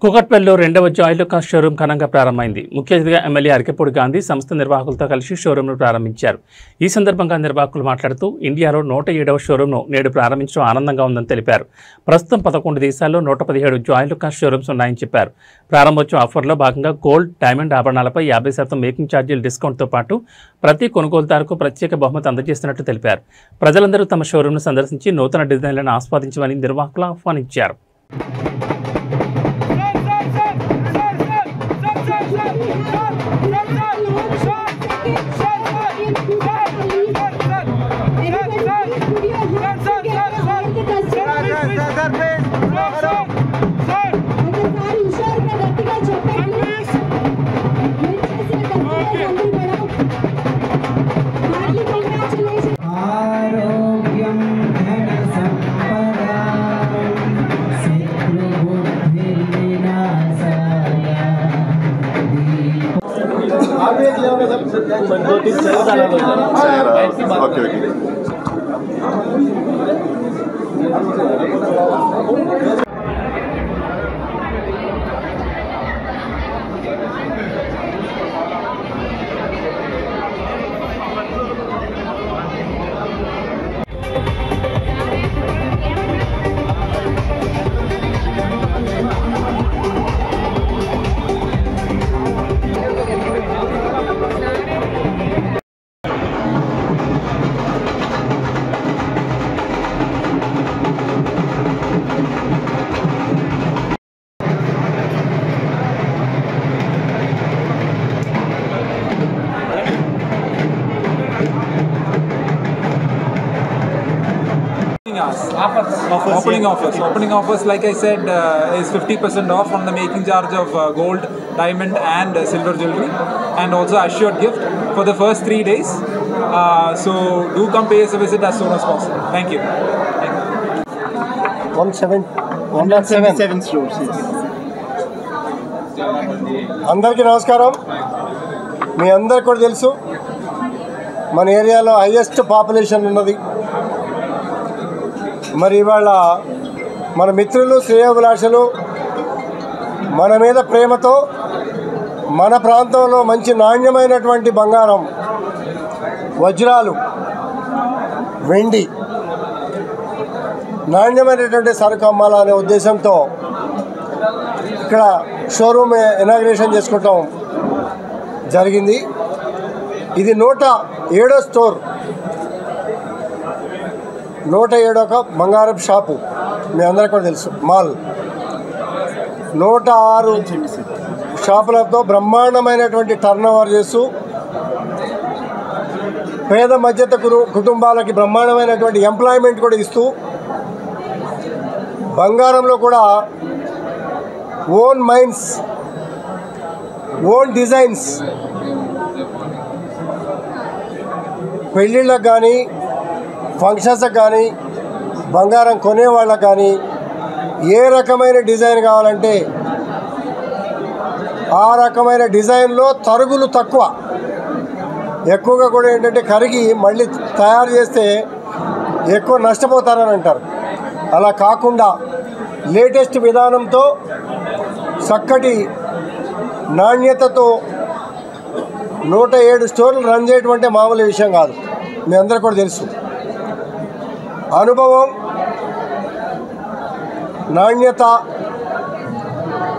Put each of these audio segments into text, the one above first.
కూకట్పల్లిలో రెండవ Joy Lukas showroom ఘనంగా ప్రారంభమైంది. ముఖ్య అతిథిగా ఎమ్మెల్యే అరికెపూడి గాంధీ సంస్థ నిర్వాహకులతో కలిసి షోరూంను ప్రారంభించారు. ఈ సందర్భంగా నిర్వాహకులు మాట్లాడుతూ ఇండియాలో 107వ షోరూంను నేడు ప్రారంభించడం ఆనందంగా ఉందని తెలిపారు. ప్రస్తుతం 11 దేశాల్లో 117 జాయ్ లుకాస్ షోరూమ్స్ ఉన్నాయని చెప్పారు. ప్రారంభోత్సవ ఆఫర్లో భాగంగా గోల్డ్, డైమండ్ ఆభరణాలపై 50% మేకింగ్ ఛార్జీల డిస్కౌంట్తో పాటు ప్రతి కొనుగోలుదారుకు ప్రత్యేక బహుమతి అందజేస్తున్నట్టు తెలిపారు. ప్రజలందరూ తమ షోరూంను సందర్శించి నూతన డిజైన్లను ఆస్వాదించమని నిర్వాహకులు ఆహ్వానించారు. Opening offers, like I said, is 50% off on the making charge of gold, diamond and silver jewelry, and also assured gift for the first 3 days. So do come pay us a visit as soon as possible. Thank you. 177 stores. అందరికీ నమస్కారం. మీ అందరికీ కూడా తెలుసు మన ఏరియాలో highest population ఉన్నది. మరి ఇవాళ మన మిత్రులు, శ్రేయోభిలాషులు మన మీద ప్రేమతో మన ప్రాంతంలో మంచి నాణ్యమైనటువంటి బంగారం, వజ్రాలు, వెండి, నాణ్యమైనటువంటి సరుకు అమ్మాల అనే ఉద్దేశంతో ఇక్కడ షోరూమ్ ఇనాగ్రేషన్ చేసుకోవటం జరిగింది. ఇది 107వ స్టోర్, 107వ బంగారం షాపు. మీ అందరికీ కూడా తెలుసు. మాల్ 106 షాపులతో బ్రహ్మాండమైనటువంటి టర్న్ ఓవర్ చేస్తూ పేద మధ్యతర కుటుంబాలకి బ్రహ్మాండమైనటువంటి ఎంప్లాయ్మెంట్ కూడా ఇస్తూ బంగారంలో కూడా ఓన్ మైన్స్, ఓన్ డిజైన్స్, పెళ్ళిళ్ళకు కానీ ఫంక్షన్స్కి కానీ బంగారం కొనేవాళ్ళకి కానీ ఏ రకమైన డిజైన్ కావాలంటే ఆ రకమైన డిజైన్లో తరుగులు తక్కువ, ఎక్కువగా కూడా ఏంటంటే కరిగి మళ్ళీ తయారు చేస్తే ఎక్కువ నష్టపోతారని అంటారు. అలా కాకుండా లేటెస్ట్ విధానంతో చక్కటి నాణ్యతతో 107 స్టోర్లు రన్ చేయటం మామూలు విషయం కాదు. మీ అందరికీ కూడా తెలుసు. అనుభవం, నాణ్యత,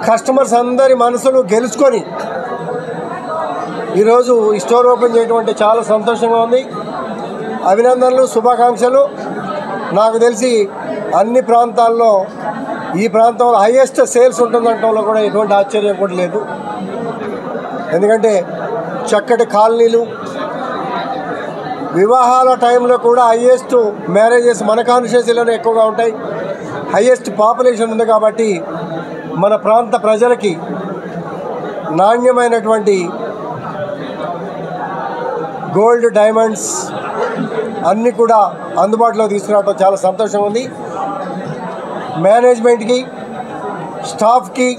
కస్టమర్స్ అందరి మనసులు గెలుచుకొని ఈరోజు ఈ స్టోర్ ఓపెన్ చేయడం అంటే చాలా సంతోషంగా ఉంది. అభినందనలు, శుభాకాంక్షలు. నాకు తెలిసి అన్ని ప్రాంతాల్లో ఈ ప్రాంతంలో హైయెస్ట్ సేల్స్ ఉంటుందంటంలో కూడా ఎటువంటి ఆశ్చర్యం కూడా లేదు. ఎందుకంటే చక్కటి కాలనీలు, వివాహాల టైంలో కూడా హైయెస్ట్ మ్యారేజెస్ మన కాన్స్టిట్యుయెన్సీలోనే ఎక్కువగా ఉంటాయి. హైయెస్ట్ పాపులేషన్ ఉంది కాబట్టి మన ప్రాంత ప్రజలకి నాణ్యమైనటువంటి గోల్డ్, డైమండ్స్ అన్నీ కూడా అందుబాటులో తీసుకురావడం చాలా సంతోషంగా ఉంది. మేనేజ్మెంట్కి, స్టాఫ్కి,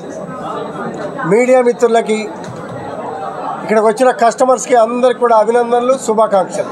మీడియా మిత్రులకి, ఇక్కడికి వచ్చిన కస్టమర్స్కి అందరికి కూడా అభినందనలు, శుభాకాంక్షలు.